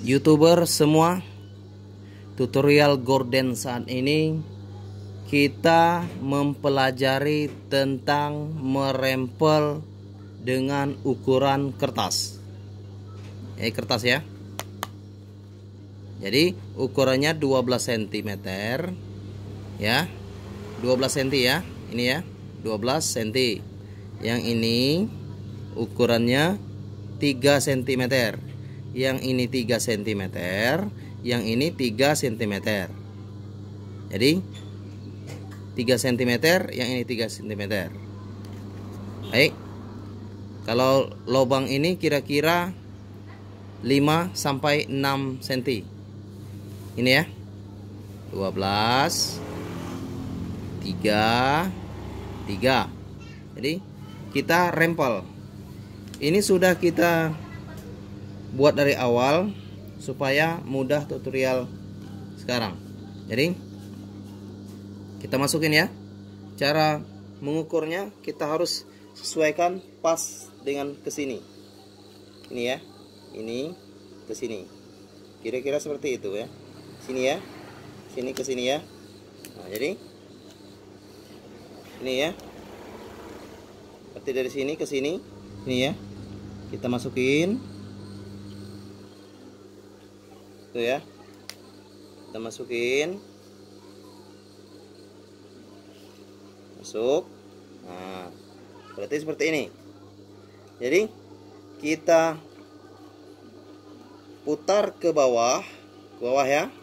YouTuber semua, tutorial gorden saat ini kita mempelajari tentang merempel dengan ukuran kertas. Kertas ya. Jadi ukurannya 12 cm ya. 12 cm ya. Ini ya, 12 cm. Yang ini ukurannya 3 cm. Yang ini 3 cm. Yang ini 3 cm. Jadi 3 cm, yang ini 3 cm. Baik. Kalau lubang ini kira-kira 5 sampai 6 cm. Ini ya. 12 3 3. Jadi kita rempel. Ini sudah kita buat dari awal supaya mudah tutorial sekarang. Jadi kita masukin ya. Cara mengukurnya kita harus sesuaikan pas dengan kesini. Ini ya. Ini ke sini. Kira-kira seperti itu ya. Sini ya. Sini ke sini ya. Nah, jadi ini ya. Berarti dari sini ke sini. Ini ya. Kita masukin. Tuh ya. Kita masukin. Masuk. Nah, berarti seperti ini. Jadi kita putar ke bawah ya.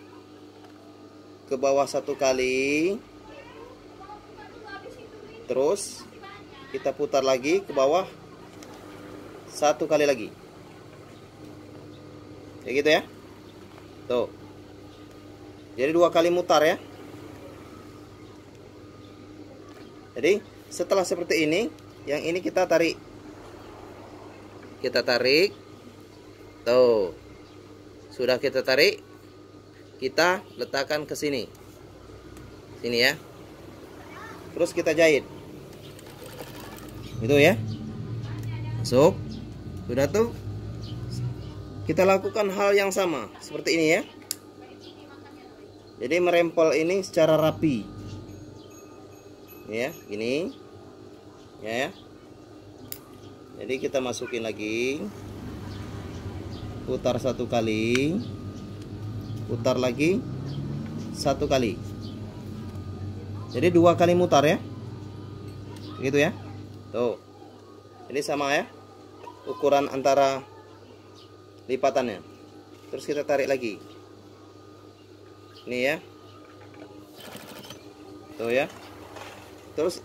Ke bawah 1 kali. Terus kita putar lagi ke bawah 1 kali lagi. Kayak gitu ya. Tuh. Jadi 2 kali mutar ya. Jadi setelah seperti ini, yang ini kita tarik. Kita tarik. Tuh. Sudah kita tarik, kita letakkan ke sini. Sini ya. Terus kita jahit. Itu ya. Masuk. Sudah tuh. Kita lakukan hal yang sama seperti ini ya. Jadi merempel ini secara rapi. Ya, ini ya. Jadi kita masukin lagi, putar 1 kali, putar lagi 1 kali. Jadi 2 kali mutar ya, gitu ya. Tuh, ini sama ya, ukuran antara lipatannya. Terus kita tarik lagi, ini ya. Tuh ya. Terus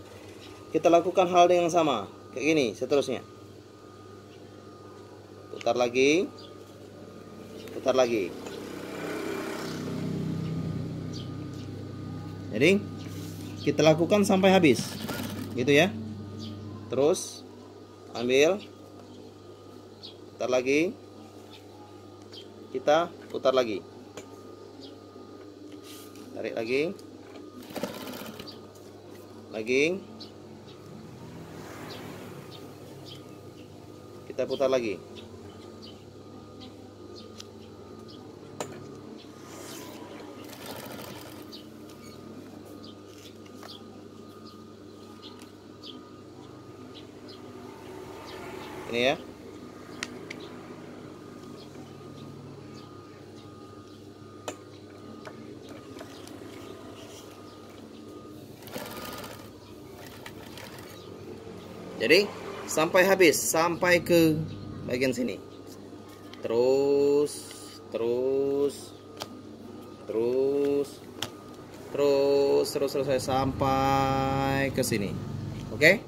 kita lakukan hal yang sama kayak gini seterusnya. Putar lagi. Putar lagi. Jadi kita lakukan sampai habis. Gitu ya. Terus ambil, putar lagi. Kita putar lagi. Tarik lagi. Lagi. Kita putar lagi. Ini ya. Jadi sampai habis, sampai ke bagian sini. Terus sampai ke sini. Oke?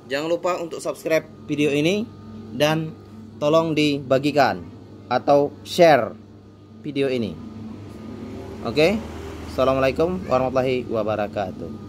Jangan lupa untuk subscribe video ini dan tolong dibagikan atau share video ini. Oke? Assalamualaikum warahmatullahi wabarakatuh.